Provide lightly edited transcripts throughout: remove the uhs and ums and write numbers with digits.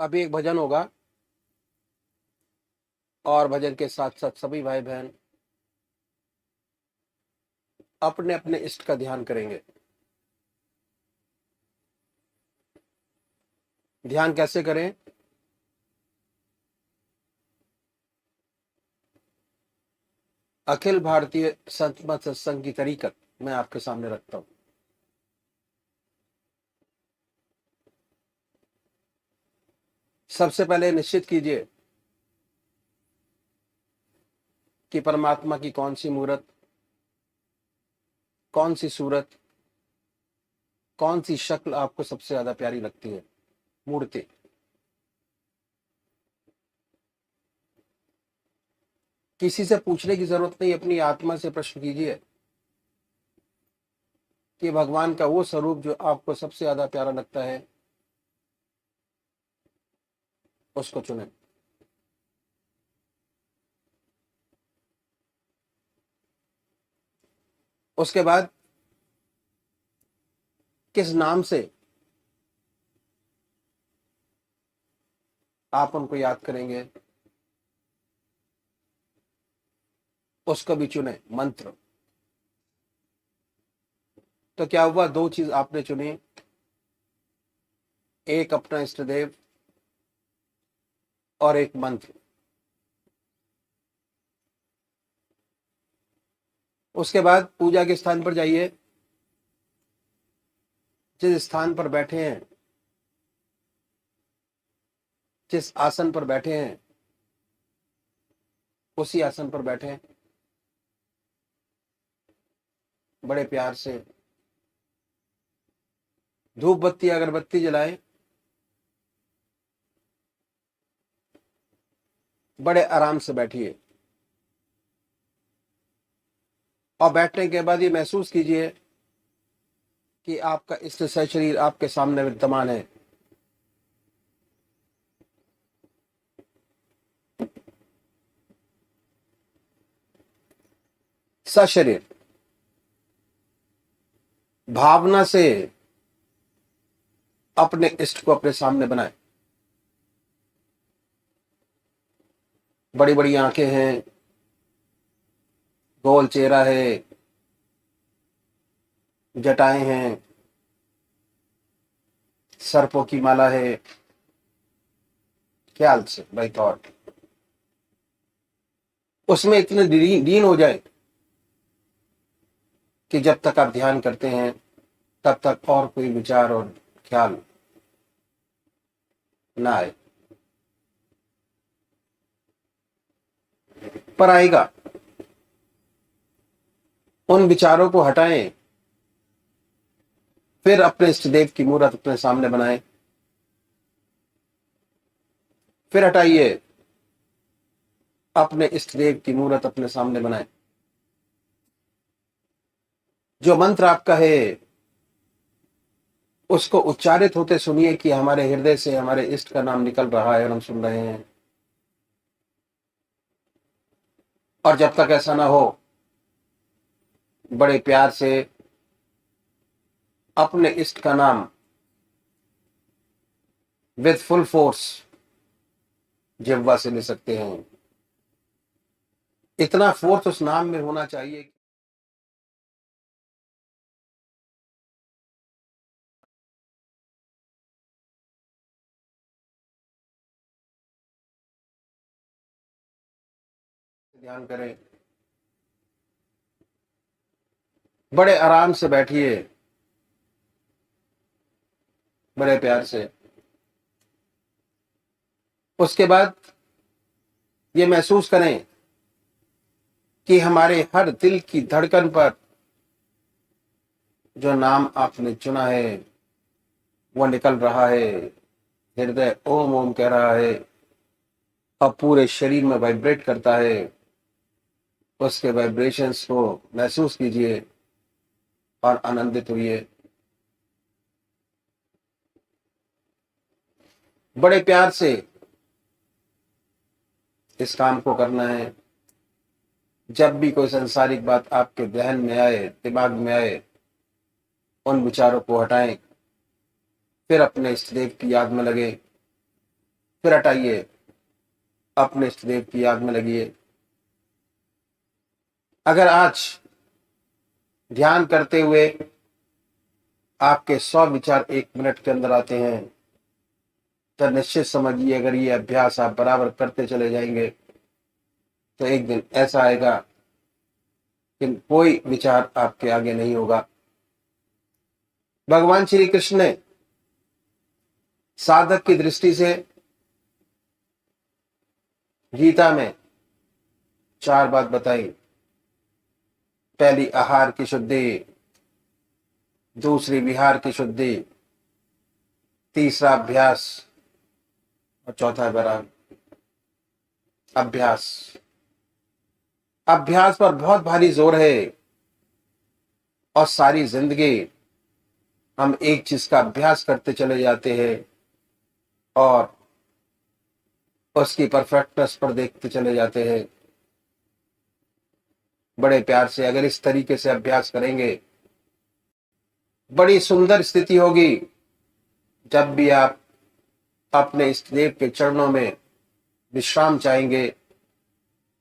अभी एक भजन होगा और भजन के साथ साथ सभी भाई बहन अपने अपने इष्ट का ध्यान करेंगे। ध्यान कैसे करें? अखिल भारतीय संत मत सत्संग की तरीकत मैं आपके सामने रखता हूं। सबसे पहले निश्चित कीजिए कि परमात्मा की कौन सी मूर्त, कौन सी सूरत, कौन सी शक्ल आपको सबसे ज्यादा प्यारी लगती है। मूर्ति किसी से पूछने की जरूरत नहीं, अपनी आत्मा से प्रश्न कीजिए कि भगवान का वो स्वरूप जो आपको सबसे ज्यादा प्यारा लगता है उसको चुने। उसके बाद किस नाम से आप उनको याद करेंगे उसको भी चुने। मंत्र तो क्या हुआ, दो चीज आपने चुनी, एक अपना इष्ट देव और एक मंत्र। उसके बाद पूजा के स्थान पर जाइए, जिस स्थान पर बैठे हैं, जिस आसन पर बैठे हैं उसी आसन पर बैठे, बड़े प्यार से धूप बत्ती अगरबत्ती जलाएं, बड़े आराम से बैठिए और बैठने के बाद ये महसूस कीजिए कि आपका इष्ट शरीर आपके सामने विद्यमान है। सशरीर भावना से अपने इष्ट को अपने सामने बनाए। बड़ी बड़ी आंखें हैं, गोल चेहरा है, जटाएं हैं, सर्पों की माला है। ख्याल से बाई थॉट उसमें इतने लीन हो जाए कि जब तक आप ध्यान करते हैं तब तक और कोई विचार और ख्याल ना आए। पर आएगा, उन विचारों को हटाएं, फिर अपने इष्ट देव की मूर्त अपने सामने बनाएं। फिर हटाइए, अपने इष्ट देव की मूर्त अपने सामने बनाएं। जो मंत्र आपका है उसको उच्चारित होते सुनिए कि हमारे हृदय से हमारे इष्ट का नाम निकल रहा है और हम सुन रहे हैं। और जब तक ऐसा ना हो, बड़े प्यार से अपने इष्ट का नाम विद फुल फोर्स जिह्वा से ले सकते हैं। इतना फोर्स उस नाम में होना चाहिए। ध्यान करें, बड़े आराम से बैठिए, बड़े प्यार से। उसके बाद ये महसूस करें कि हमारे हर दिल की धड़कन पर जो नाम आपने चुना है वो निकल रहा है। हृदय ओम ओम कह रहा है, अब पूरे शरीर में वाइब्रेट करता है। उसके वाइब्रेशंस को महसूस कीजिए और आनंदित हुई। बड़े प्यार से इस काम को करना है। जब भी कोई संसारिक बात आपके ध्यान में आए, दिमाग में आए, उन विचारों को हटाएं, फिर अपने इष्ट देव की याद में लगे फिर हटाइए, अपने इष्ट देव की याद में लगिए। अगर आज ध्यान करते हुए आपके 100 विचार 1 मिनट के अंदर आते हैं, तो निश्चित समझिए अगर ये अभ्यास आप बराबर करते चले जाएंगे तो एक दिन ऐसा आएगा कि कोई विचार आपके आगे नहीं होगा। भगवान श्री कृष्ण ने साधक की दृष्टि से गीता में 4 बात बताई। पहली आहार की शुद्धि, दूसरी विहार की शुद्धि, तीसरा अभ्यास और चौथा वैराग। अभ्यास, अभ्यास पर बहुत भारी जोर है और सारी जिंदगी हम एक चीज का अभ्यास करते चले जाते हैं और उसकी परफेक्टनेस पर देखते चले जाते हैं। बड़े प्यार से अगर इस तरीके से अभ्यास करेंगे, बड़ी सुंदर स्थिति होगी। जब भी आप अपने इष्ट देव के चरणों में विश्राम चाहेंगे,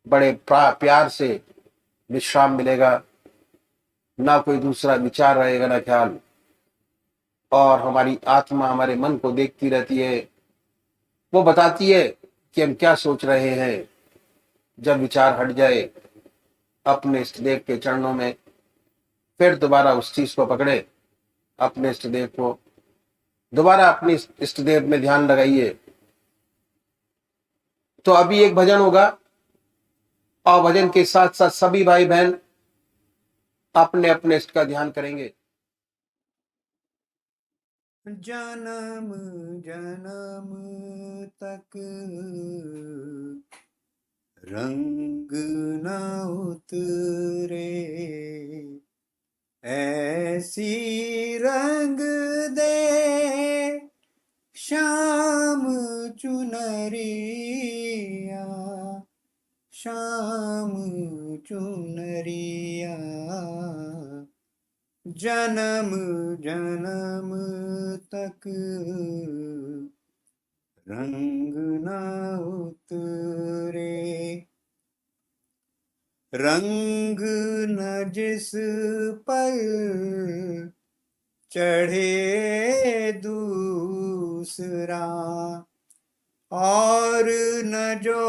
बड़े प्यार से विश्राम मिलेगा, ना कोई दूसरा विचार रहेगा ना ख्याल, और हमारी आत्मा हमारे मन को देखती रहती है, वो बताती है कि हम क्या सोच रहे हैं। जब विचार हट जाए अपने इष्ट देव के चरणों में, फिर दोबारा उस चीज को पकड़े, अपने इष्ट देव को दोबारा अपने इष्ट देव में ध्यान लगाइए। तो अभी एक भजन होगा और भजन के साथ साथ सभी भाई बहन अपने अपने इष्ट का ध्यान करेंगे। जन्म जन्म तक रंग न उतरे, ऐसी रंग दे श्याम चुनरिया, श्याम चुनरिया। जन्म जन्म तक रंग न उतरे, रंग न जिस पर चढ़े दूसरा, और न जो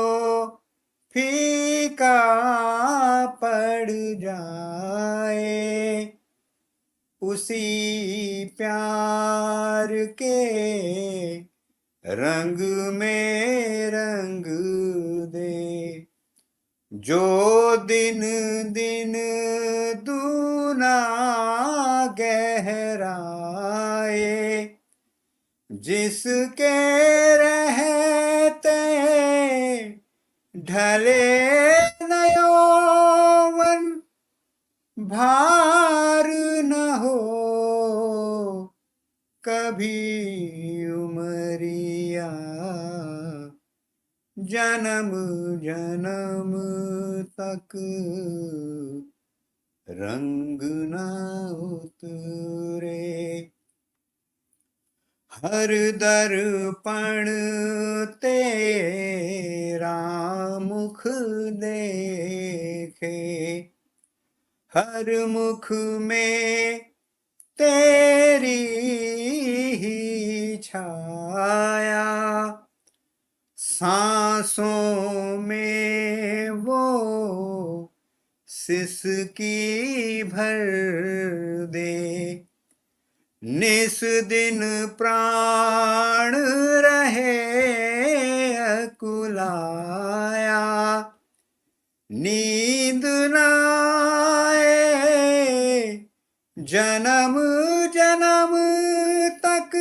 फीका पड़ जाए, उसी प्यार के रंग में रंग दे। जो दिन दिन दूना गहराए, जिसके रहते ढले न यौवन, भार न हो कभी उमरिया। जन्म जन्म तक रंग न उतरे। हर दर्पण तेरा मुख देखे, हर मुख में तेरी ही छाया, सांसों में वो सिसकी भर दे, निस दिन प्राण रहे अकुलाया, नींद न आए जन्म जन्म तक,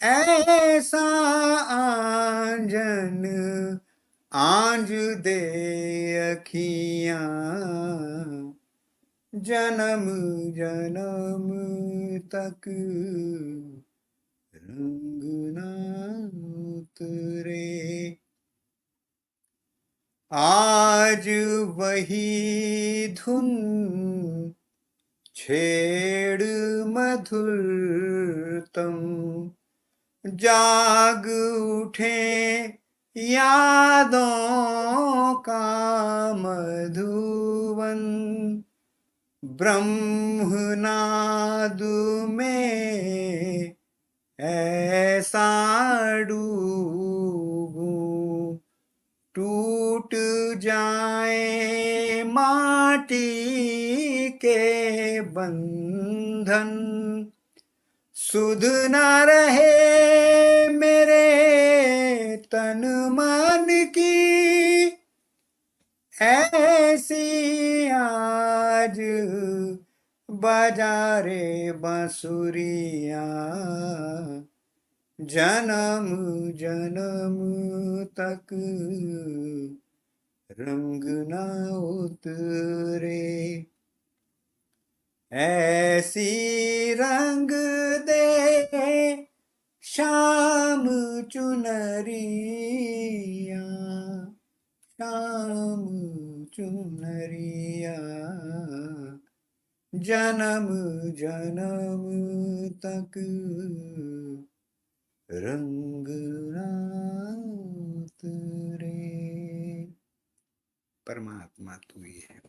ऐसा आंजन आंज दे अखियां। जन्म जन्म तक रंग न उतरे। आज वही धुन छेड़ मधुरतम, जाग उठे यादों का मधुवन, ब्रह्मनाद में ऐसा डूबूं, टूट जाए माटी के बंधन, सुध न रहे मेरे तन मन की, ऐसी आज बजा रे बांसुरिया, जन्म जन्म तक रंग न उतरे, ऐसी रंग दे श्याम चुनरिया, श्याम चुनरिया, जन्म जन्म तक रंग ना उतरे। परमात्मा तू ही है।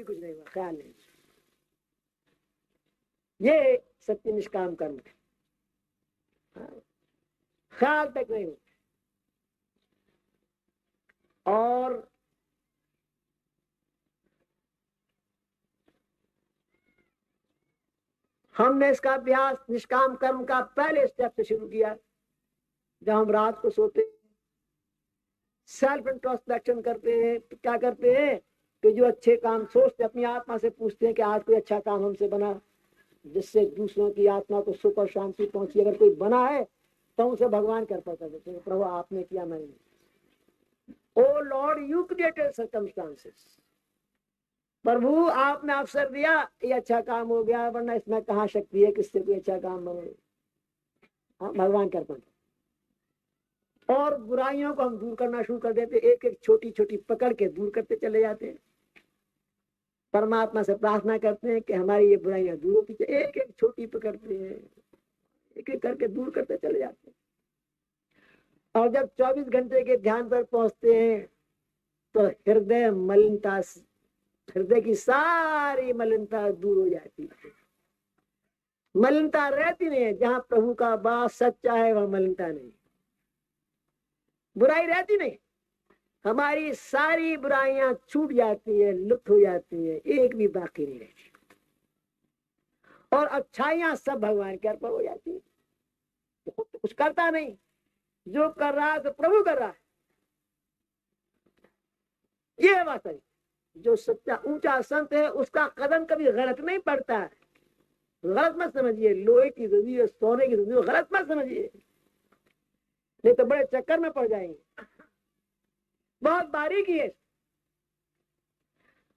कुछ नहीं हुआ, ख्याल नहीं। ये सत्य निष्काम कर्म है, ख्याल तक नहीं हुआ। और हमने इसका अभ्यास निष्काम कर्म का पहले स्टेप से शुरू किया। जब हम रात को सोते सेल्फ इंट्रोस्पेक्शन करते हैं, क्या करते हैं कि जो अच्छे काम सोचते अपनी आत्मा से पूछते हैं कि आज कोई अच्छा काम हमसे बना जिससे दूसरों की आत्मा को सुख और शांति पहुंची। अगर कोई बना है तो उसे भगवान कृपा कर देते हैं, प्रभु आपने किया, मैंने नहीं। ओ लॉर्ड यू क्रिएटेड सर्कमस्टांसेस, प्रभु आपने अवसर दिया, ये अच्छा काम हो गया, वरना इसमें कहाँ शक्ति है किससे कोई अच्छा काम बने। भगवान कृपा। और बुराइयों को हम दूर करना शुरू कर देते, एक एक छोटी छोटी पकड़ के दूर करते चले जाते हैं। परमात्मा से प्रार्थना करते हैं कि हमारी ये बुराइयां दूर होती, एक एक छोटी पकड़ते हैं, एक एक करके दूर करते चले जाते हैं। और जब 24 घंटे के ध्यान पर पहुंचते हैं तो हृदय मलिनता, हृदय की सारी मलिनता दूर हो जाती है। मलिनता रहती नहीं है, जहां प्रभु का वास सच्चा है वहां मलिनता नहीं, बुराई रहती नहीं। हमारी सारी बुराइयां छूट जाती है, लुप्त हो जाती है, एक भी बाकी नहीं रहती। और अच्छाइयां सब भगवान के अर्पण हो जाती है। तो कुछ करता नहीं, जो कर रहा है तो प्रभु कर रहा है। ये है वास्तविक। जो सच्चा ऊंचा संत है उसका कदम कभी गलत नहीं पड़ता है। गलत मत समझिए, लोहे की जरूरी, सोने की जरूरी, गलत मत समझिए, नहीं तो बड़े चक्कर में पड़ जाएंगे। बहुत बारीकी है,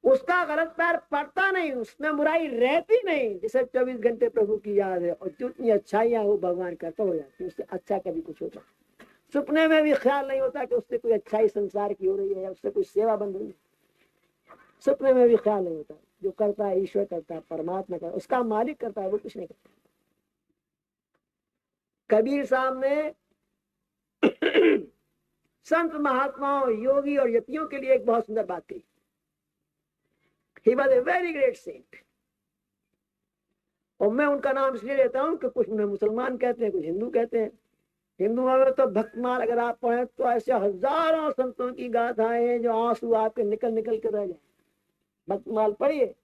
उसका गलत पैर पड़ता नहीं, उसमें बुराई रहती नहीं। जैसे 24 घंटे प्रभु की याद है और जितनी अच्छाइयां हो भगवान करता हो जाती है, उससे अच्छा कभी कुछ होता। सपने में भी ख्याल नहीं होता कि उससे कोई अच्छाई संसार की हो रही है, उससे कोई सेवा बन रही है। सपने में भी ख्याल नहीं होता। जो करता है ईश्वर करता है, परमात्मा करता है, उसका मालिक करता है, वो कुछ नहीं करता। कबीर साहब ने संत महात्माओं, योगी और यतियों के लिए एक बहुत सुंदर बात कही। He was a very great saint। और मैं उनका नाम इसलिए लेता हूं कि कुछ उन्हें मुसलमान कहते हैं, कुछ हिंदू कहते हैं। हिंदुओं में तो भक्तमाल अगर आप पढ़ें तो ऐसे हजारों संतों की गाथाएं हैं जो आंसू आपके निकल निकल के रह जाए। भक्तमाल पढ़िए,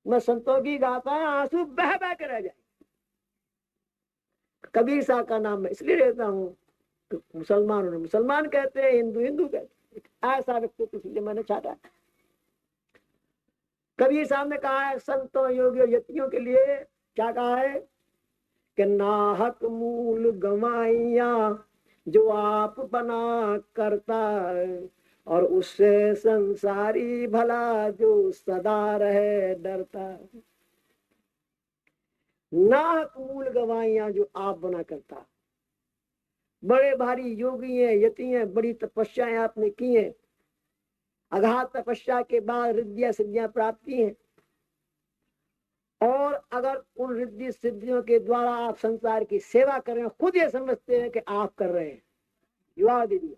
मैं संतों की गाथाएं आंसू बह बह के रह जाए। कबीर साहब का नाम मैं इसलिए लेता हूँ कि मुसलमान उन्हें मुसलमान कहते हैं, हिंदू हिंदू कहते हैं। ऐसा व्यक्ति इसलिए मैंने छाटा। कबीर साहब ने कहा है संतों, योगियों, यतियों के लिए क्या कहा है कि नाहक मूल गवाइया जो आप बना करता है, और उससे संसारी भला जो सदा रहे डरता। नाहक मूल गवाइया जो आप बना करता। बड़े भारी योगी हैं, यति हैं, बड़ी तपस्याएं आपने की हैं, अगाध तपस्या के बाद रिद्धियां सिद्धियां प्राप्ति हैं। और अगर उन रिद्धि सिद्धियों के द्वारा आप संसार की सेवा कर रहे हैं, खुद ये समझते हैं कि आप कर रहे हैं, युवा दीदी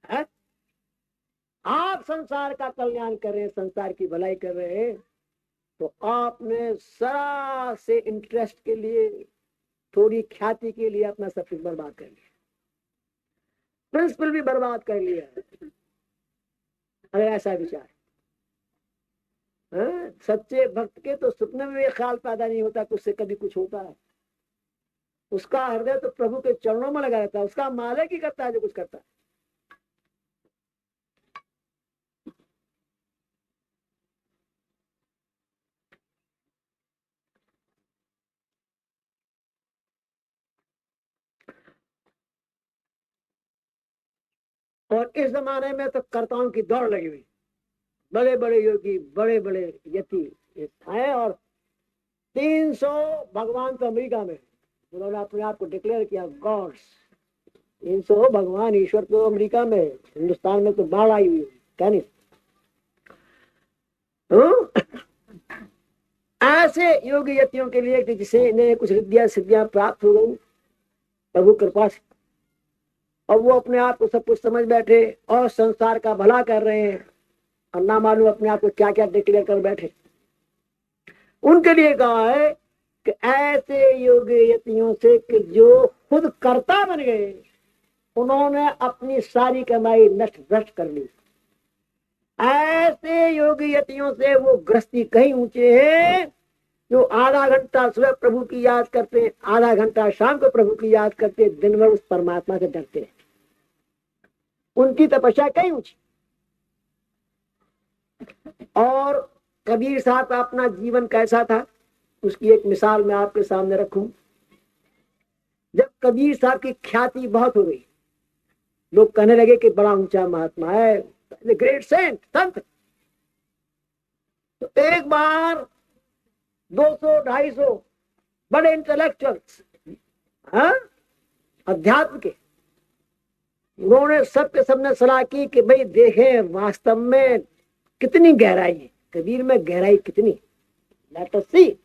है, आप संसार का कल्याण कर रहे हैं, संसार की भलाई कर रहे हैं, तो आपने सरा से इंटरेस्ट के लिए, थोड़ी ख्याति के लिए अपना सब कुछ बर्बाद कर लिया, प्रिंसिपल भी बर्बाद कर लिया। अगर ऐसा विचार सच्चे भक्त के तो सपने में भी ख्याल पैदा नहीं होता कि उससे कभी कुछ होता है। उसका हृदय तो प्रभु के चरणों में लगा रहता है, उसका मालिक ही करता है जो कुछ करता है। और इस जमाने में तो कर्ताओं की दौड़ लगी हुई, बड़े बड़े योगी, बड़े बड़े यति आए, और 300 भगवान तो अमेरिका में, उन्होंने अपने आप को डिक्लेयर किया गॉड्स। 300 भगवान ईश्वर तो अमेरिका में, हिंदुस्तान में तो बाढ़ आई हुई है, क्या नहीं। ऐसे योगी यतियों के लिए कि जिसे इन्हें कुछ रिद्धियां सिद्धियां प्राप्त हो गई प्रभु कृपा से, और वो अपने आप को सब कुछ समझ बैठे और संसार का भला कर रहे हैं, और ना मालूम अपने आप को क्या क्या डिक्लेयर कर बैठे। उनके लिए कहा है कि ऐसे योगी यतियों से कि जो खुद कर्ता बन गए, उन्होंने अपनी सारी कमाई नष्ट भ्रष्ट कर ली। ऐसे योगी यतियों से वो गृहस्थी कहीं ऊंचे है जो आधा घंटा सुबह प्रभु की याद करते, आधा घंटा शाम को प्रभु की याद करते, दिन भर उस परमात्मा से डरते रहते। उनकी तपस्या कहीं ऊंची। और कबीर साहब का अपना जीवन कैसा था, उसकी एक मिसाल मैं आपके सामने रखूं। जब कबीर साहब की ख्याति बहुत हो गई, लोग कहने लगे कि बड़ा ऊंचा महात्मा है, ग्रेट सेंट संत। तो एक बार 200-250 बड़े इंटेलेक्चुअल्स अध्यात्म के, उन्होंने सबके सबने सलाह की कि भाई देखें वास्तव में कितनी गहराई है, कबीर में गहराई कितनी, लेट अस सी।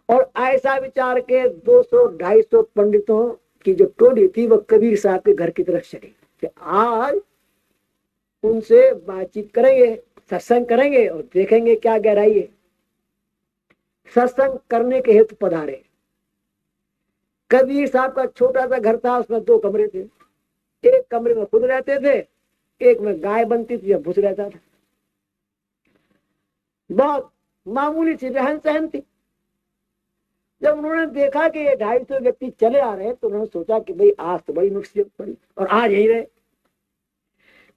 और ऐसा विचार के 200-250 पंडितों की जो टोली थी वो कबीर साहब के घर की तरफ चली कि आज उनसे बातचीत करेंगे, सत्संग करेंगे और देखेंगे क्या गहराई है। सत्संग करने के हेतु पधारे। कबीर साहब का छोटा सा घर था, उसमें 2 कमरे थे। एक कमरे में खुद रहते थे, एक में गाय बनती थी या भूस रहता था। बहुत मामूली सी रहन सहन थी। जब उन्होंने देखा कि ये 250 व्यक्ति चले आ रहे हैं, तो उन्होंने सोचा कि भाई आज तो बड़ी मुसीबत पड़ी और आज यही रहे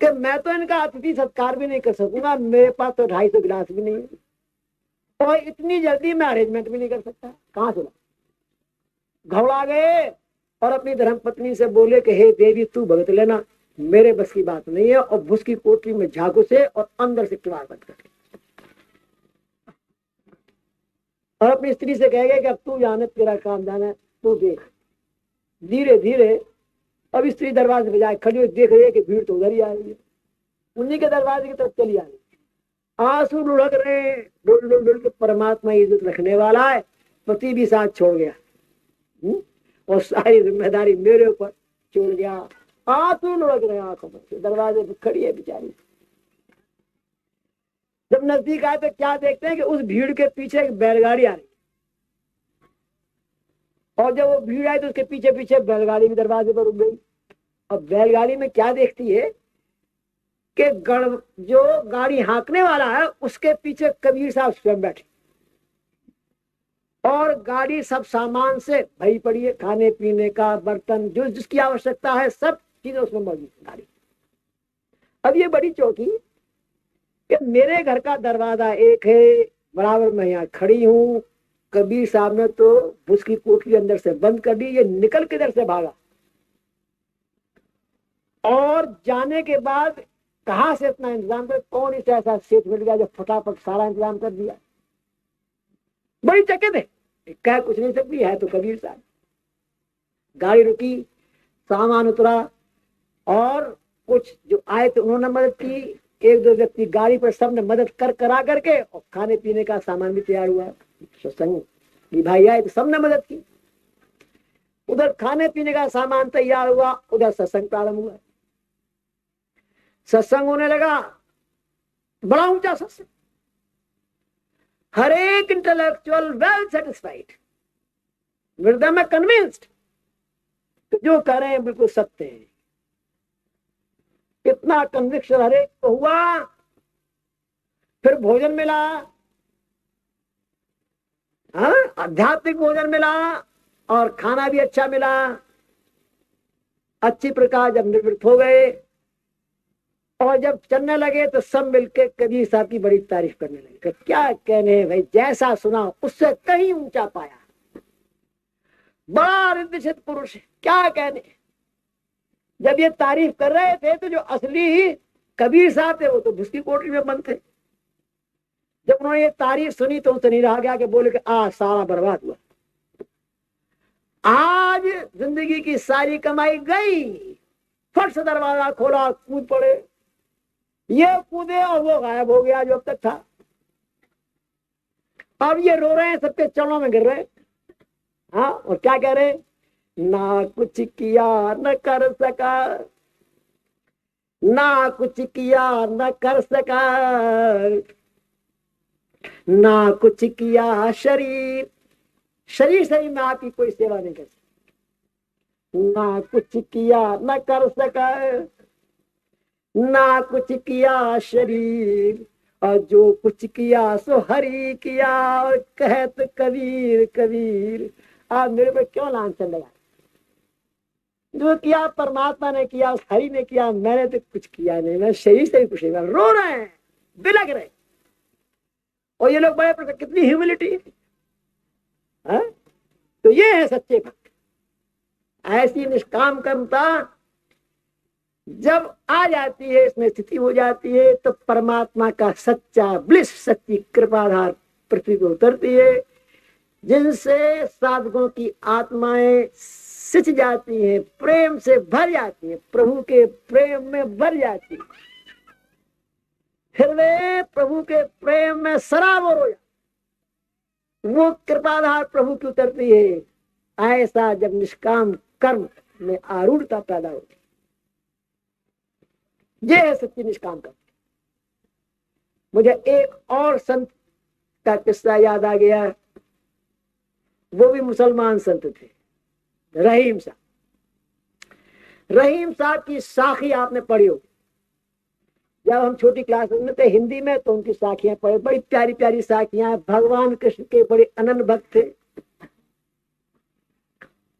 कि मैं तो इनका अतिथि सत्कार भी नहीं कर सकूंगा, मेरे पास तो 250 गिलास भी नहीं है और इतनी जल्दी मैं अरेंजमेंट भी नहीं कर सकता। कहाँ से घबरा गए और अपनी धर्मपत्नी से बोले कि हे देवी तू भगत लेना, मेरे बस की बात नहीं है। और भूस की कोठरी में झागू से और अंदर से किवाड़ बंद करके और अपनी स्त्री से कह गए कि अब तू जाने, तेरा काम जाना, तू देख। धीरे धीरे अब स्त्री दरवाजे पे जाए खड़ी हुई देख रही है कि भीड़ तो उधर ही आ रही है, उन्हीं के दरवाजे की तरफ चली आ रही है। आंसू लुढ़क रहे, डुल डुल डुल के परमात्मा इज्जत रखने वाला है, पति भी साथ छोड़ गया और सारी जिम्मेदारी मेरे ऊपर छोड़ गया। आंसू लुढ़क रहे आंखों में, दरवाजे पे खड़ी है बेचारी। जब नजदीक आए तो क्या देखते हैं कि उस भीड़ के पीछे एक बैलगाड़ी आ रही, और जब वो भीड़ आई तो उसके पीछे पीछे बैलगाड़ी भी दरवाजे पर रुक गई। और बैलगाड़ी में क्या देखती है कि जो गाड़ी हाँकने वाला है उसके पीछे कबीर साहब स्वयं बैठे और गाड़ी सब सामान से भरी पड़ी है, खाने पीने का बर्तन, जो जिसकी आवश्यकता है सब चीजें उसमें मौजूद है गाड़ी। अब ये बड़ी चौकी कि मेरे घर का दरवाजा एक है, बराबर मैं यहाँ खड़ी हूँ, कबीर साहब ने तो उसकी कोठरी अंदर से बंद कर दी, ये निकल के इधर से भागा और जाने के बाद कहां से इतना इंतजाम कर, कौन इसे ऐसा सेठ मिल गया जो फटाफट सारा इंतजाम कर दिया। बड़ी चकित है, कह कुछ नहीं सकती है तो कबीर साहब। गाड़ी रुकी, सामान उतरा और कुछ जो आए थे उन्होंने मदद की, 1-2 व्यक्ति गाड़ी पर सबने मदद करा करके और खाने पीने का सामान भी तैयार हुआ। सत्संग भाई आए तो सबने मदद की, उधर खाने पीने का सामान तैयार हुआ, उधर सत्संग प्रारंभ हुआ। सत्संग होने लगा, बड़ा ऊंचा सत्संग, हर एक इंटेलेक्चुअल वेल सेटिस्फाइड, हृदय में कन्विंस्ड जो कह रहे हैं बिल्कुल सत्य है। इतना कन्विक्शन हर एक को हुआ। फिर भोजन मिला, आध्यात्मिक भोजन मिला और खाना भी अच्छा मिला। अच्छी प्रकार जब निवृत्त हो गए और जब चलने लगे तो सब मिलके कबीर साहब की बड़ी तारीफ करने लगे। क्या कहने भाई, जैसा सुना उससे कहीं ऊंचा पाया, बड़ा रिद्धिसिद्ध पुरुष है, क्या कहने। जब ये तारीफ कर रहे थे तो जो असली कबीर साहब थे वो तो भूस की कोठरी में बंद थे। जब उन्होंने ये तारीफ सुनी तो उनसे नहीं रहा गया कि बोले कि आज सारा बर्बाद हुआ, आज जिंदगी की सारी कमाई गई। फट से दरवाजा खोला, कूद पड़े, ये कूदे और वो गायब हो गया जो अब तक था। अब ये रो रहे हैं, सबके चरणों में गिर रहे। हाँ, और क्या कह रहे, ना कुछ किया न कर सका, ना कुछ किया न कर सका, ना कुछ किया शरीर, शरीर से ही मैं आपकी कोई सेवा नहीं कर सकता। ना कुछ किया न कर सका, ना कुछ किया शरीर, और जो कुछ किया सो हरि किया। और कहत कबीर कबीर, आप मेरे पे क्यों लांछन लगा? जो किया परमात्मा ने किया, उस हरि ने किया, मैंने तो कुछ किया नहीं, मैं शरीर से भी कुछ नहीं। रो रहे हैं, बिलक रहे। और ये लोग बड़े प्रकार, कितनी ह्यूमिलिटी है। तो ये है सच्चे भक्त। ऐसी निष्काम कर्मता जब आ जाती है, इसमें स्थिति हो जाती है, तो परमात्मा का सच्चा ब्लिस, सच्ची कृपाधार पृथ्वी को उतरती है, जिनसे साधकों की आत्माएं सिंच जाती हैं, प्रेम से भर जाती हैं, प्रभु के प्रेम में भर जाती है। फिर वे प्रभु के प्रेम में सराबोर हो जाते। वो कृपाधार प्रभु की उतरती है। ऐसा जब निष्काम कर्म में आरूढ़ता पैदा होती, ये है सच्ची निष्काम कर्म। मुझे एक और संत का किस्सा याद आ गया। वो भी मुसलमान संत थे, रहीम साहब। रहीम साहब की साखी आपने पढ़ी होगी। जब हम छोटी क्लास में थे हिंदी में, तो उनकी साखियां पढ़े, बड़ी प्यारी प्यारी साखियां। भगवान कृष्ण के बड़े अनन्य भक्त थे,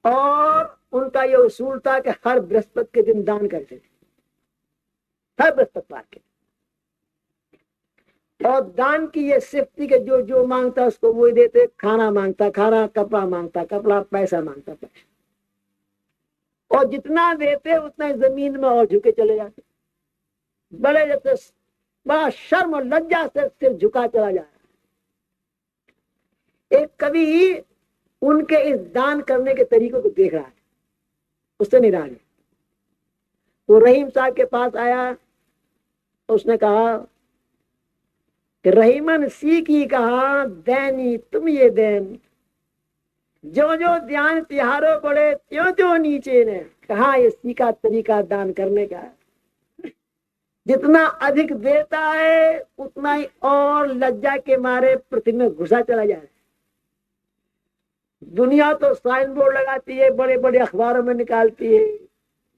और उनका ये उसूल था कि हर बृहस्पति के दिन दान करते थे, हर बृहस्पतिवार के। और दान की ये सिर्फ थी कि जो जो मांगता उसको वो ही देते। खाना मांगता खाना, कपड़ा मांगता कपड़ा, पैसा मांगता पैसा। और जितना देते उतना जमीन में और झुके चले जाते। बड़े जैसे बड़ा शर्म और लज्जा से सिर झुका चला जा रहा। एक कवि उनके इस दान करने के तरीकों को देख रहा है, उससे निराश है। वो रहीम साहब के पास आया, उसने कहा कि रहीमन सीखी कहा दैनी तुम ये देन, जो जो ध्यान तिहारो पड़े त्यों त्यों नीचे ने। कहा ये सीखा तरीका दान करने का। जितना अधिक देता है उतना ही और लज्जा के मारे पृथ्वी में घुसा चला जाए। दुनिया तो साइन बोर्ड लगाती है, बड़े बड़े अखबारों में निकालती है,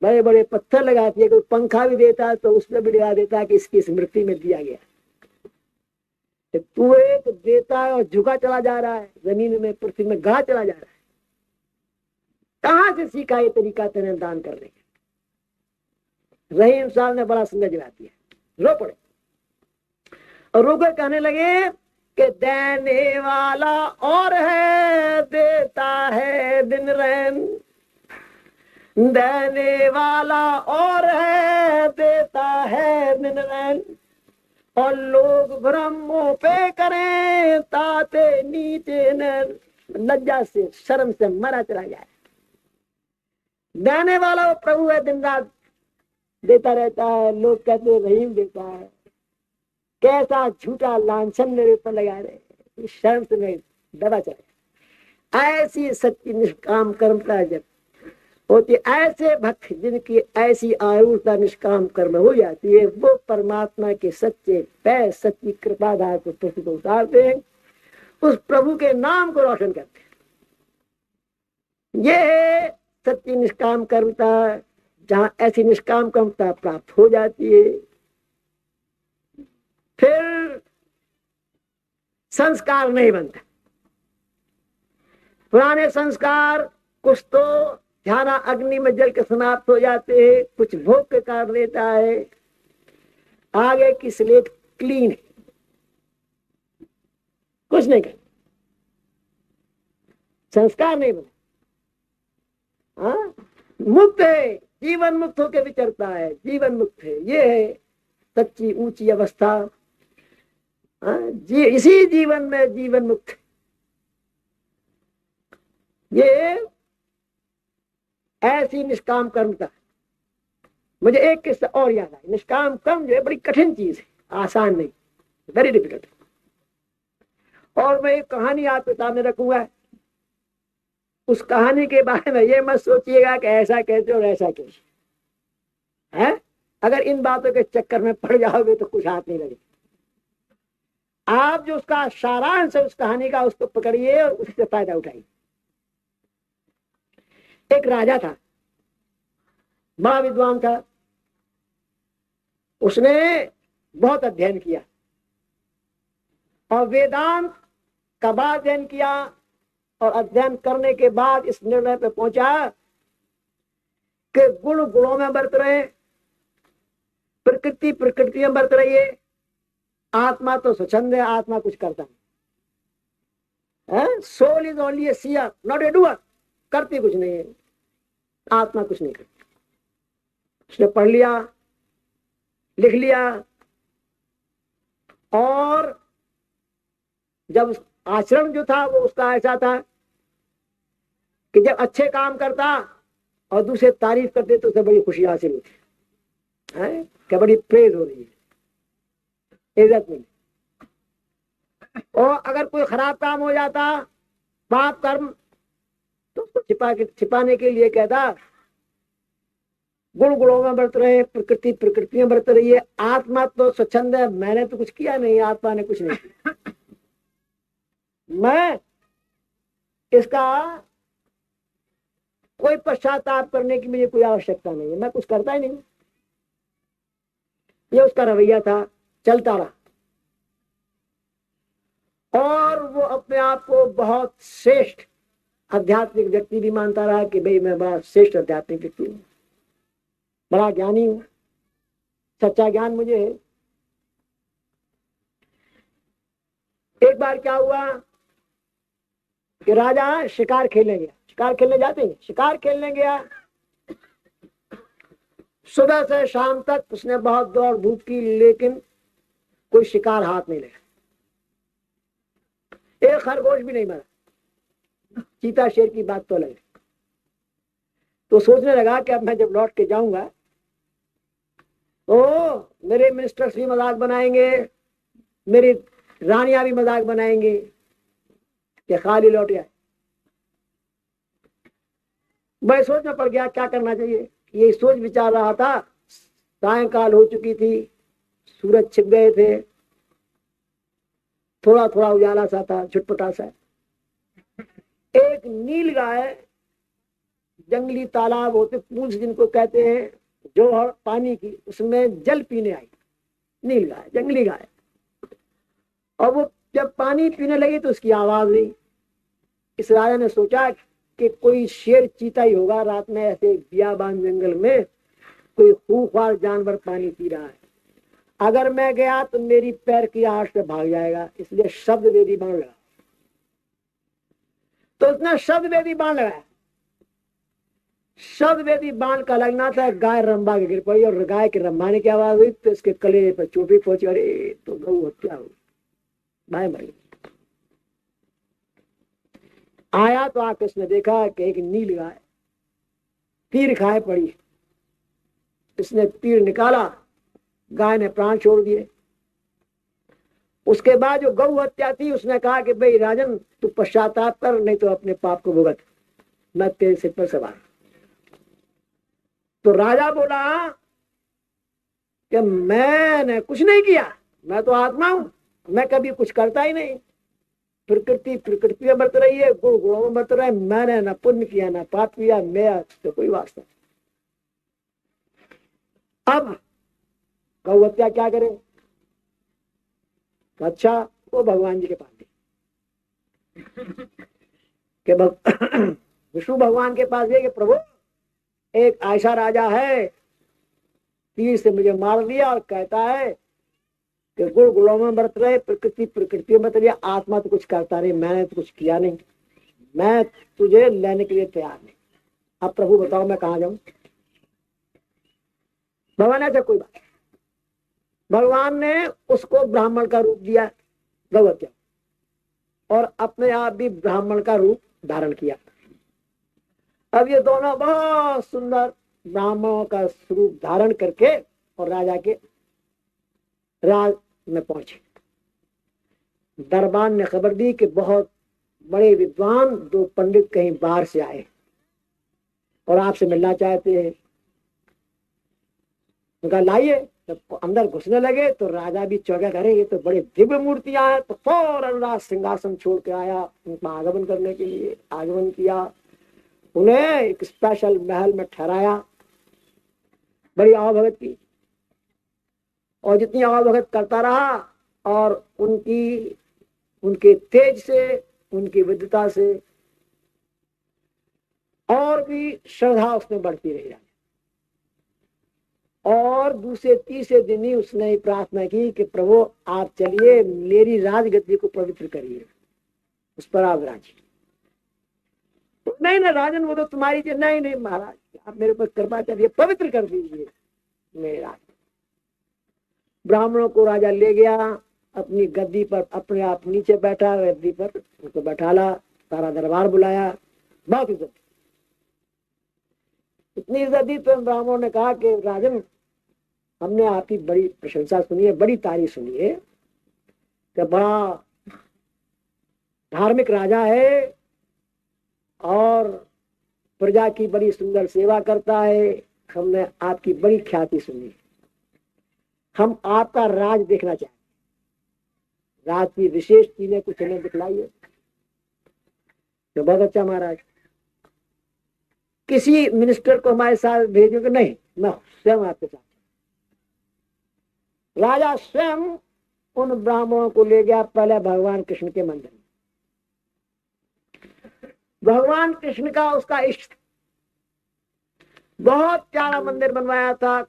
बड़े बड़े पत्थर लगाती है। कोई पंखा भी देता है तो उसमें भी लगा देता है कि इसकी स्मृति में दिया गया। तू एक देता है और झुका चला जा रहा है, जमीन में पृथ्वी में गा चला जा रहा है। कहां से सीखा ये तरीका तेने दान करने का? रहीम साहब ने बड़ा संदेश लगा दिया, रो पड़े और रो कर कहने लगे कि देने वाला और है, देता है दिन रैन। देने वाला और है, देता है दिन रैन। और लोग ब्रह्मों पे करें ताते नीचे न। लज्जा से शर्म से मरा चला जाए। देने वाला वो प्रभु है, दिन रात देता रहता है। लोग कहते रहीम देता है। कैसा झूठा लांछन मेरे ऊपर लगा रहे, शर्म से मैं दबा चला। ऐसी सच्ची निष्काम कर्मता जब होती, ऐसे भक्त जिनकी ऐसी आरूढ़ता निष्काम कर्म हो जाती है, वो परमात्मा के सच्चे पैर, सच्ची कृपाधार को पृथ्वी को उतारते हैं, उस प्रभु के नाम को रोशन करते हैं। ये है सच्ची निष्काम कर्मता। जहां ऐसी निष्काम कर्मता प्राप्त हो जाती है, फिर संस्कार नहीं बनता। पुराने संस्कार कुछ तो ध्यान अग्नि में जल के समाप्त हो जाते हैं, कुछ भोग के कारण देता है। आगे की स्लेट क्लीन है, कुछ नहीं कर, संस्कार नहीं बना। हाँ, मुक्त है, जीवन मुक्त होकर विचरता है, जीवन मुक्त है। ये है सच्ची ऊंची अवस्था। हाँ, इसी जीवन में जीवन मुक्त। ये ऐसी निष्काम कर्मता। मुझे एक किस्सा और याद आया। निष्काम कर्म जो है बड़ी कठिन चीज है, आसान नहीं, वेरी डिफिकल्ट। और मैं एक कहानी आपके सामने रखूंगा। उस कहानी के बारे में ये मत सोचिएगा कि ऐसा कैसे और ऐसा कैसे है। अगर इन बातों के चक्कर में पड़ जाओगे तो कुछ हाथ नहीं लगेगा। आप जो उसका सारांश है उस कहानी का, उसको पकड़िए और उससे फायदा उठाइए। एक राजा था, बड़ा विद्वान था, उसने बहुत अध्ययन किया और वेदांत का बड़ा अध्ययन किया, और अध्ययन करने के बाद इस निर्णय पे पहुंचा कि गुण गुणों में बरत रहे, प्रकृति प्रकृति में बरत रही है, आत्मा तो स्वच्छंद है, आत्मा कुछ करता नहीं। Soul is only a seer not a doer, करती कुछ नहीं है, आत्मा कुछ नहीं करती। उसने पढ़ लिया, लिख लिया, और जब आचरण जो था वो उसका ऐसा था कि जब अच्छे काम करता और दूसरे तारीफ करते तो उसे बड़ी खुशी हासिल होती है, क्या बड़ी प्रेज हो रही है, इज्जत मिली। और अगर कोई खराब काम हो जाता, पाप कर्म, तो उसको छिपाने के लिए कहता गुण गुणों में बरत रहे, प्रकृति प्रकृति में बरत रही है, आत्मा तो स्वच्छंद है, मैंने तो कुछ किया नहीं, आत्मा ने कुछ नहीं किया, मैं इसका कोई पश्चाताप करने की मुझे कोई आवश्यकता नहीं है, मैं कुछ करता ही नहीं। ये उसका रवैया था, चलता रहा, और वो अपने आप को बहुत श्रेष्ठ आध्यात्मिक व्यक्ति भी मानता रहा कि भाई मैं बड़ा श्रेष्ठ आध्यात्मिक व्यक्ति हूँ, बड़ा ज्ञानी हूँ, सच्चा ज्ञान मुझे है। एक बार क्या हुआ कि राजा शिकार खेलने गया, शिकार खेलने जाते हैं, शिकार खेलने गया, सुबह से शाम तक उसने बहुत दौड़ धूप की, लेकिन कोई शिकार हाथ नहीं लगा, एक खरगोश भी नहीं मरा, चीता शेर की बात तो अलग। तो सोचने लगा कि अब मैं जब लौट के जाऊंगा तो मेरे मिनिस्टर्स भी मजाक बनाएंगे, मेरी रानियां भी मजाक बनाएंगे कि खाली लौट आए। मैं सोच में पड़ गया क्या करना चाहिए, ये सोच विचार रहा था। सायंकाल हो चुकी थी, सूरज छिप गए थे, थोड़ा थोड़ा उजाला सा था, छुटपुटा सा। एक नील गाय, जंगली तालाब होते पूंछ जिनको कहते हैं, जोहर पानी की, उसमें जल पीने आई, नील गाय, जंगली गाय। और वो जब पानी पीने लगी तो उसकी आवाज नहीं। इस राजा ने सोचा कि कोई शेर चीता ही होगा, रात में ऐसे बियाबान जंगल में कोई खूंखार जानवर पानी पी रहा है, अगर मैं गया तो मेरी पैर की आहट से भाग जाएगा, इसलिए शब्द वेदी बाण लगा। तो उसने शब्द वेदी बाण लगाया। शब्द वेदी बाण का लगना था, गाय रंबा के गिर पड़ी, और गाय के रंबाने की आवाज हुई तो इसके कलेजे पर चोटी पहुंची, अरे तो गौ हत्या हुई, भाई मर गई। आया तो आके उसने देखा कि एक नील गाय तीर खाए पड़ी। इसने तीर निकाला, गाय ने प्राण छोड़ दिए। उसके बाद जो गौ हत्या थी, उसने कहा कि भाई राजन तू पश्चाताप कर, नहीं तो अपने पाप को भुगत, मैं तेरे सिर पर सवार। तो राजा बोला कि मैंने कुछ नहीं किया, मैं तो आत्मा हूं, मैं कभी कुछ करता ही नहीं, प्रकृति प्रकृति में बरत रही है, गुण गुणों में बरत रहा है, मैंने न पुण्य किया न पाप किया, मेरा तो कोई वास्ता। अब गौ हत्या क्या करे? तो अच्छा वो भगवान जी के पास गए कि विष्णु भगवान के पास गए कि प्रभु एक ऐसा राजा है, तीर से मुझे मार दिया और कहता है कि गुण गुणों में बरत रहे, प्रकृति प्रकृति में बरत रही, आत्मा तो कुछ करता नहीं, मैंने तो कुछ किया नहीं, मैं तुझे लेने के लिए तैयार नहीं। अब प्रभु बताओ मैं कहाँ जाऊं? भगवान ऐसा कोई बात। भगवान ने उसको ब्राह्मण का रूप दिया, गौ हत्या, और अपने आप भी ब्राह्मण का रूप धारण किया। अब ये दोनों बहुत सुंदर ब्राह्मणों का स्वरूप धारण करके और राजा के राज में पहुंचे। दरबार ने खबर दी कि बहुत बड़े विद्वान दो पंडित कहीं बाहर से आए और आपसे मिलना चाहते हैं। उनका लाइए। जब अंदर घुसने लगे तो राजा भी चौंका, करे ये तो बड़े दिव्य मूर्तियां हैं। तो फौरन राज सिंहासन छोड़ के आया उनका आगमन करने के लिए, आगमन किया, उन्हें एक स्पेशल महल में ठहराया, बड़ी आवभगत की। और जितनी आवभगत करता रहा और उनके तेज से, उनकी विद्वता से और भी श्रद्धा उसमें बढ़ती रही। और दूसरे तीसरे दिन ही उसने ही प्रार्थना की कि प्रभु आप चलिए, मेरी राजगद्दी को पवित्र करिए, उस पर आप राजी। तो नहीं ना राजन, वो तो तुम्हारी थी। नहीं नहीं महाराज, आप मेरे ऊपर कृपा करिए, पवित्र कर दीजिए मेरे राज। ब्राह्मणों को राजा ले गया अपनी गद्दी पर, अपने आप नीचे बैठा गद्दी पर, उनको बैठाला, सारा दरबार बुलाया, बहुत इज्जत, इतनी इज्जत दी। तो ब्राह्मणों ने कहा कि राजन, हमने आपकी बड़ी प्रशंसा सुनी है, बड़ी तारीफ सुनी है कि बड़ा धार्मिक राजा है और प्रजा की बड़ी सुंदर सेवा करता है। हमने आपकी बड़ी ख्याति सुनी है, हम आपका राज देखना चाहते हैं, राज की विशेष चीजें कुछ हमें दिखलाइए। तो बहुत अच्छा महाराज, किसी मिनिस्टर को हमारे साथ भेजोगे? नहीं, मैं स्वयं आपके साथ। राजा स्वयं उन ब्राह्मणों को ले गया पहले भगवान कृष्ण के मंदिर में। भगवान कृष्ण का उसका इष्ट, बहुत प्यारा मंदिर बनवाया था,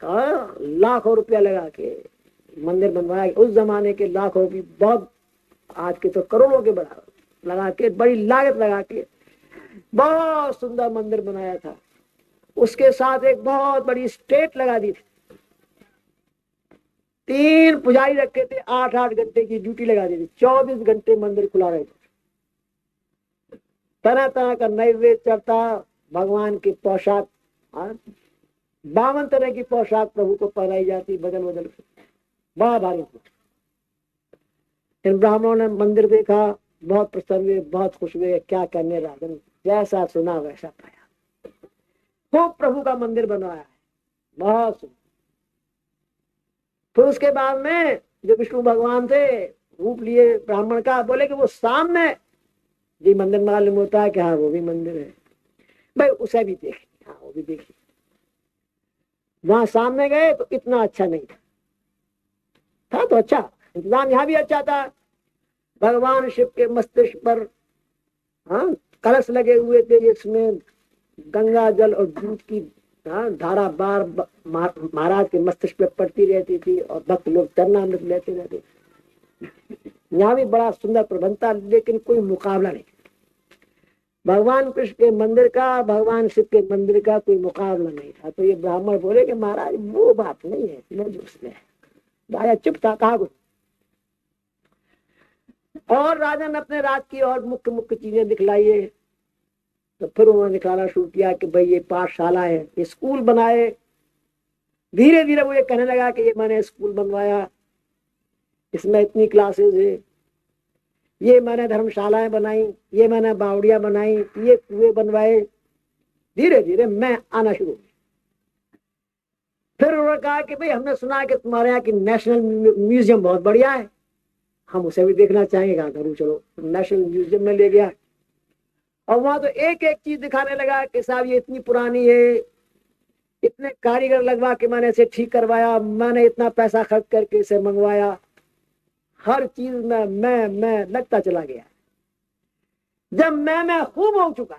लाखों रुपया लगा के मंदिर बनवाया। उस जमाने के लाखों की, बहुत आज के तो करोड़ों के बराबर लगा के, बड़ी लागत लगा के बहुत सुंदर मंदिर बनाया था। उसके साथ एक बहुत बड़ी स्टेट लगा दी थी, 3 पुजारी रखे थे, 8-8 घंटे की ड्यूटी लगा दी थी, 24 घंटे मंदिर खुला रहता, तरह तरह का नैवेद्य चढ़ता, भगवान की पोशाक, 52 तरह की पोशाक प्रभु को पहनाई जाती, बदल बदल के, बड़ा भारी। इन ब्राह्मणों ने मंदिर देखा, बहुत प्रसन्न हुए, बहुत खुश हुए। क्या करने राजन, जैसा सुना वैसा पाया, खूब प्रभु का मंदिर बनवाया है, बहुत सुंदर। फिर उसके बाद में जो विष्णु भगवान थे, रूप लिए ब्राह्मण का, बोले कि वो सामने जी मंदिर मालूम होता है कि हाँ वो भी मंदिर है, भाई उसे भी देखे। हाँ वो भी देखिए। वहां सामने गए तो इतना अच्छा नहीं था, था तो अच्छा, इंतजाम यहाँ भी अच्छा था। भगवान शिव के मस्तिष्क पर, हाँ, कलश लगे हुए थे, जिसमें गंगा जल और दूध की, हाँ, धारा बार महाराज के मस्तिष्क पे पड़ती रहती थी और भक्त लोग चरणामृत लेते रहते। यहाँ भी बड़ा सुंदर प्रबंध था, लेकिन कोई मुकाबला नहीं। भगवान कृष्ण के मंदिर का, भगवान शिव के मंदिर का कोई मुकाबला नहीं था। तो ये ब्राह्मण बोले कि महाराज वो बात नहीं है, इसमें जो उसमें राजा चुप था, कहा कुछ। और राजा ने अपने राज की और मुख्य मुख्य चीजें दिखलाई। तो फिर उन्होंने दिखाना शुरू किया कि भाई ये पाठशाला है, ये स्कूल बनाए। धीरे धीरे वो ये कहने लगा कि ये मैंने स्कूल बनवाया, इसमें इतनी क्लासेस है, ये मैंने धर्मशालाएं बनाई, ये मैंने बावड़ियां बनाई, ये कुएं बनवाए। धीरे धीरे मैं आना शुरू हुआ। फिर उन्होंने कहा कि भाई हमने सुना कि तुम्हारे यहाँ की नेशनल म्यूजियम बहुत बढ़िया है, हम उसे भी देखना चाहेंगे। कहा जरूर चलो। नेशनल म्यूजियम में ले गया और वहां तो एक एक चीज दिखाने लगा कि साहब ये इतनी पुरानी है, इतने कारीगर लगवा के मैंने इसे ठीक करवाया, मैंने इतना पैसा खर्च करके इसे मंगवाया। हर चीज में मैं लगता चला गया। जब मैं खूब हो चुका,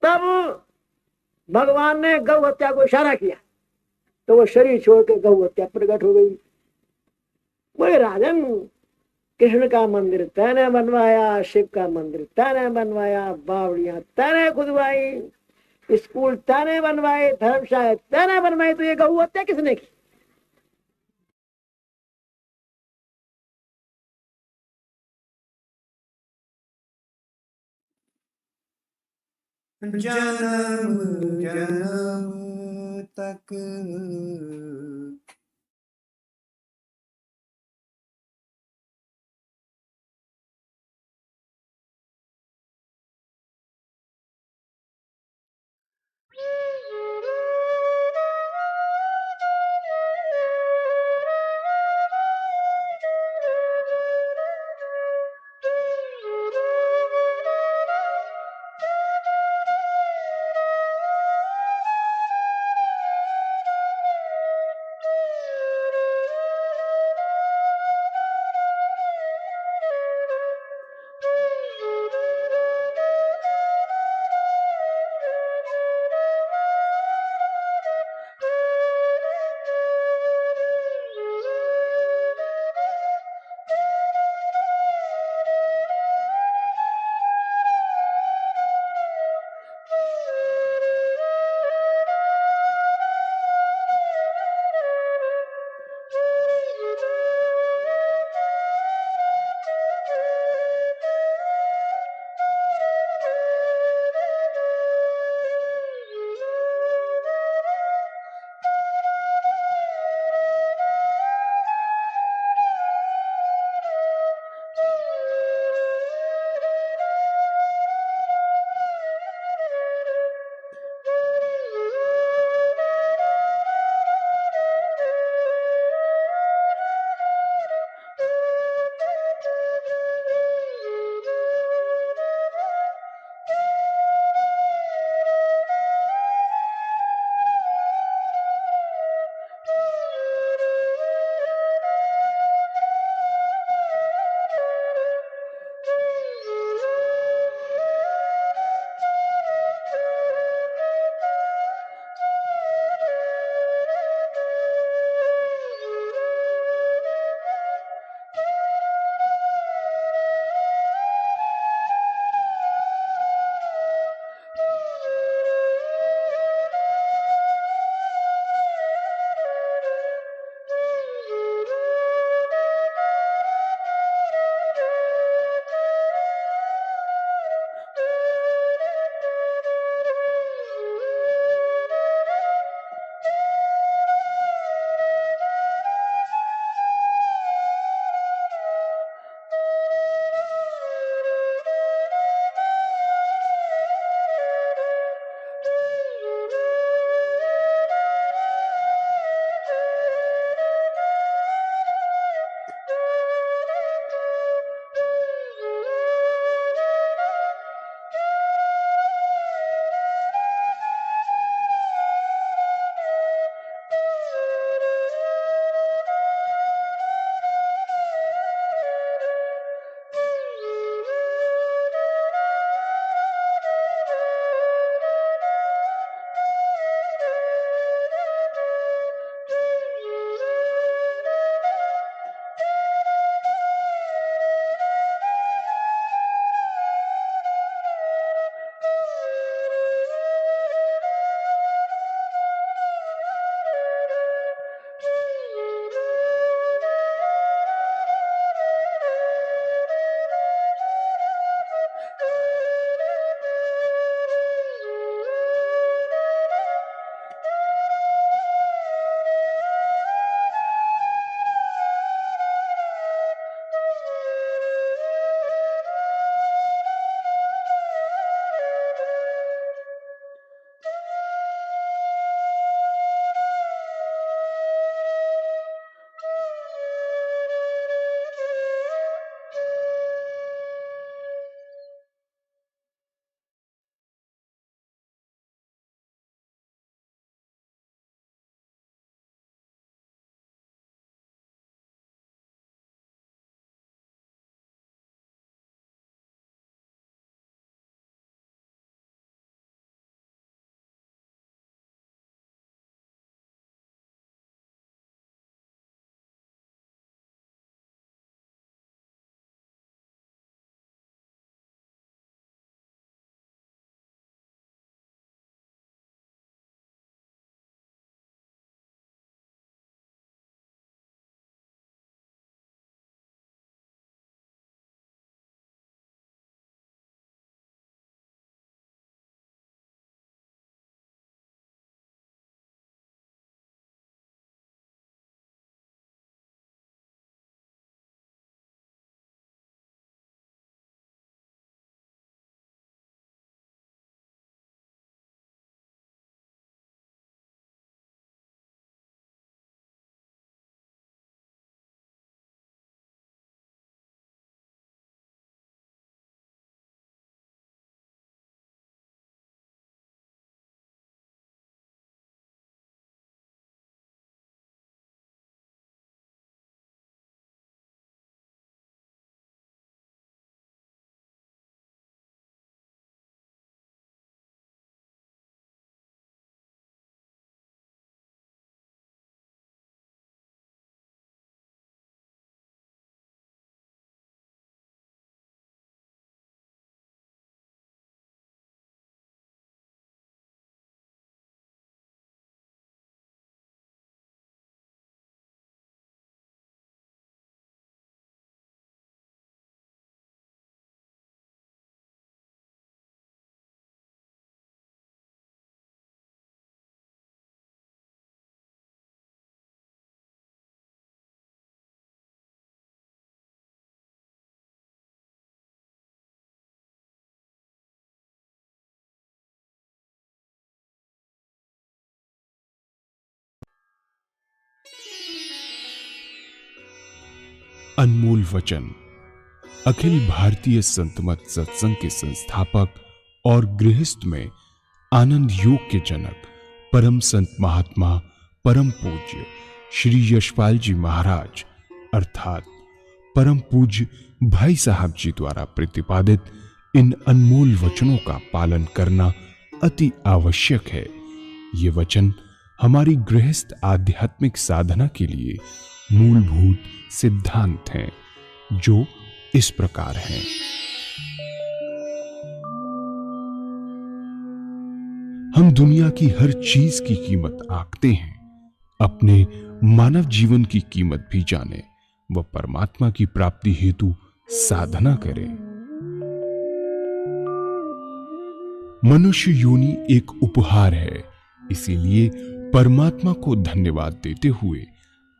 तब भगवान ने गौ हत्या को इशारा किया, तो वो शरीर छोड़ के गौ हत्या प्रकट हो गई। बोले राजन, कृष्ण का मंदिर तैने बनवाया, शिव का मंदिर तैने बनवाया, बावड़ियां तैने खुदवाई, स्कूल तैने बनवाए, धर्मशाला तैने बनवाई, तो ये गौ हत्या किसने की? जन्म जन्म तक अनमोल वचन अखिल भारतीय संतमत सत्संग के संस्थापक और गृहस्थ में आनंद योग के जनक परम संत महात्मा परम पूज्य श्री यशपाल जी महाराज अर्थात परम पूज्य भाई साहब जी द्वारा प्रतिपादित इन अनमोल वचनों का पालन करना अति आवश्यक है। ये वचन हमारी गृहस्थ आध्यात्मिक साधना के लिए मूलभूत सिद्धांत हैं, जो इस प्रकार हैं। हम दुनिया की हर चीज की कीमत आंकते हैं, अपने मानव जीवन की कीमत भी जाने व परमात्मा की प्राप्ति हेतु साधना करें। मनुष्य योनि एक उपहार है, इसीलिए परमात्मा को धन्यवाद देते हुए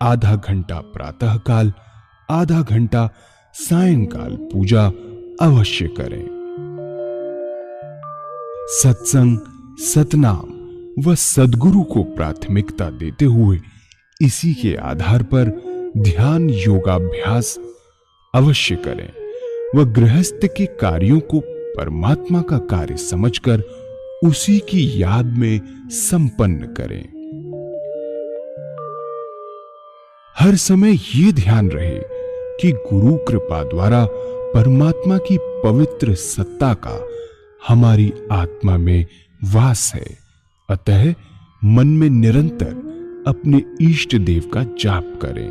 आधा घंटा प्रातःकाल, आधा घंटा सायंकाल पूजा अवश्य करें। सत्संग, सतनाम व सद्गुरु को प्राथमिकता देते हुए इसी के आधार पर ध्यान योगाभ्यास अवश्य करें व गृहस्थ के कार्यों को परमात्मा का कार्य समझकर उसी की याद में संपन्न करें। हर समय ये ध्यान रहे कि गुरु कृपा द्वारा परमात्मा की पवित्र सत्ता का हमारी आत्मा में वास है, अतः मन में निरंतर अपने इष्ट देव का जाप करें।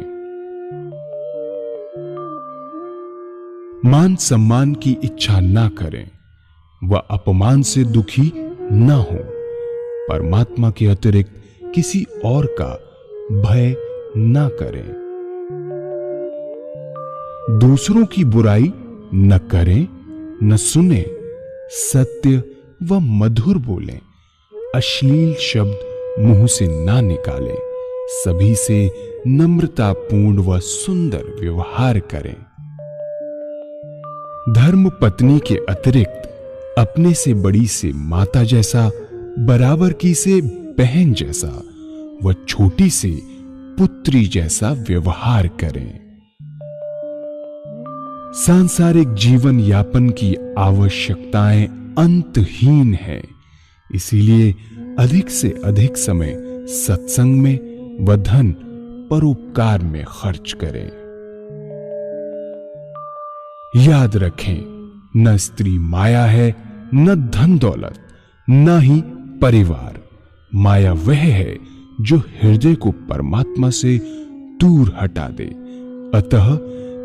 मान सम्मान की इच्छा ना करें व अपमान से दुखी न हो। परमात्मा के अतिरिक्त किसी और का भय न करें। दूसरों की बुराई न करें, न सुने, सत्य व मधुर बोलें, अश्लील शब्द मुंह से ना निकालें, सभी से नम्रतापूर्ण व सुंदर व्यवहार करें। धर्म पत्नी के अतिरिक्त अपने से बड़ी से माता जैसा, बराबर की से बहन जैसा व छोटी से पुत्री जैसा व्यवहार करें। सांसारिक जीवन यापन की आवश्यकताएं अंतहीन है, इसीलिए अधिक से अधिक समय सत्संग में व धन परोपकार में खर्च करें। याद रखें, न स्त्री माया है, न धन दौलत, न ही परिवार। माया वह है जो हृदय को परमात्मा से दूर हटा दे। अतः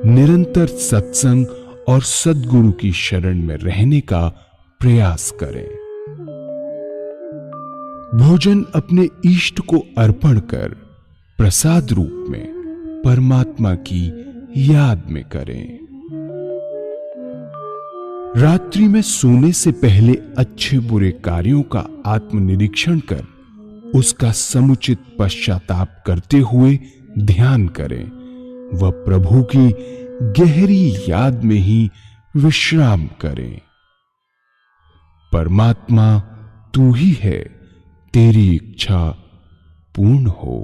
निरंतर सत्संग और सद्गुरु की शरण में रहने का प्रयास करें। भोजन अपने इष्ट को अर्पण कर प्रसाद रूप में परमात्मा की याद में करें। रात्रि में सोने से पहले अच्छे बुरे कार्यों का आत्मनिरीक्षण कर उसका समुचित पश्चाताप करते हुए ध्यान करें व प्रभु की गहरी याद में ही विश्राम करें। परमात्मा तू ही है, तेरी इच्छा पूर्ण हो।